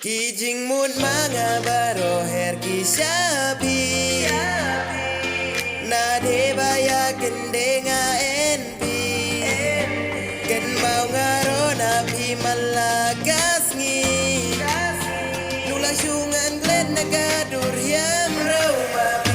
Kijing mood mga baroher kisabi na de baya kende nga NP ken mau ngaro na pi malagas ngi nula syungan glen nagadur yam raw mapi.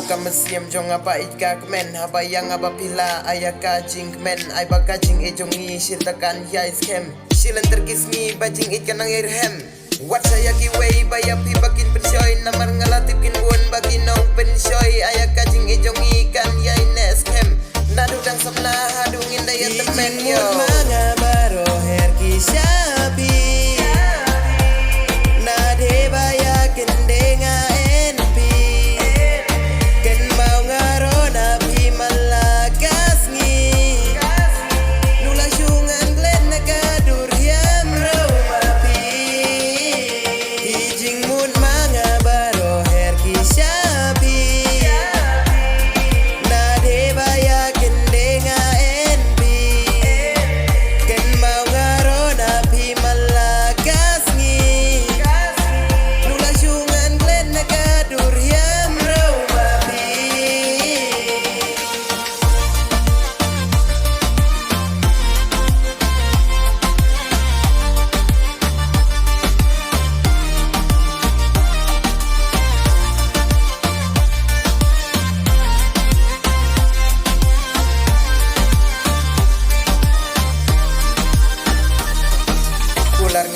Kamasiam jong apa ika kemen habayang apa pila ayaka jing kemen ay baka jing ejong i shiltakan ya iskem shilan terkismi bajing ikan ang irhem wat saya kiway baya pi bakin pensyoy namar ngalatip kinbun bagi nong pensyoy ayaka jing ejong ikan ya ineskem nadudang samna hadungin daya temen yo mga baro her kisabi na de baya kendenga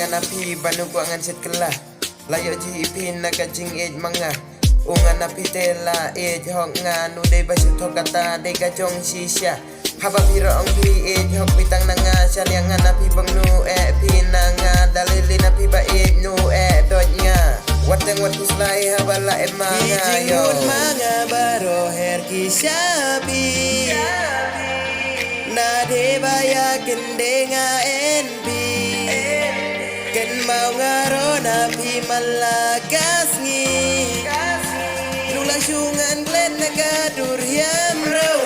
napi banu ko angan set kelah layo ji ipin na kajing ej manga ungan napi tela ej hok nga nu de basu thokata de ka jong shisha haba piro ong pi ej hok pitang nanga saliangan napi bang nu pinanga dalili napi ba ej nu dot nga wateng wat kuslai haba la emanga yo manga baro her kisabi na de baya kendenga NB ken mau ngaro na pi malagas ngi nula syungan glen nagadur yam raw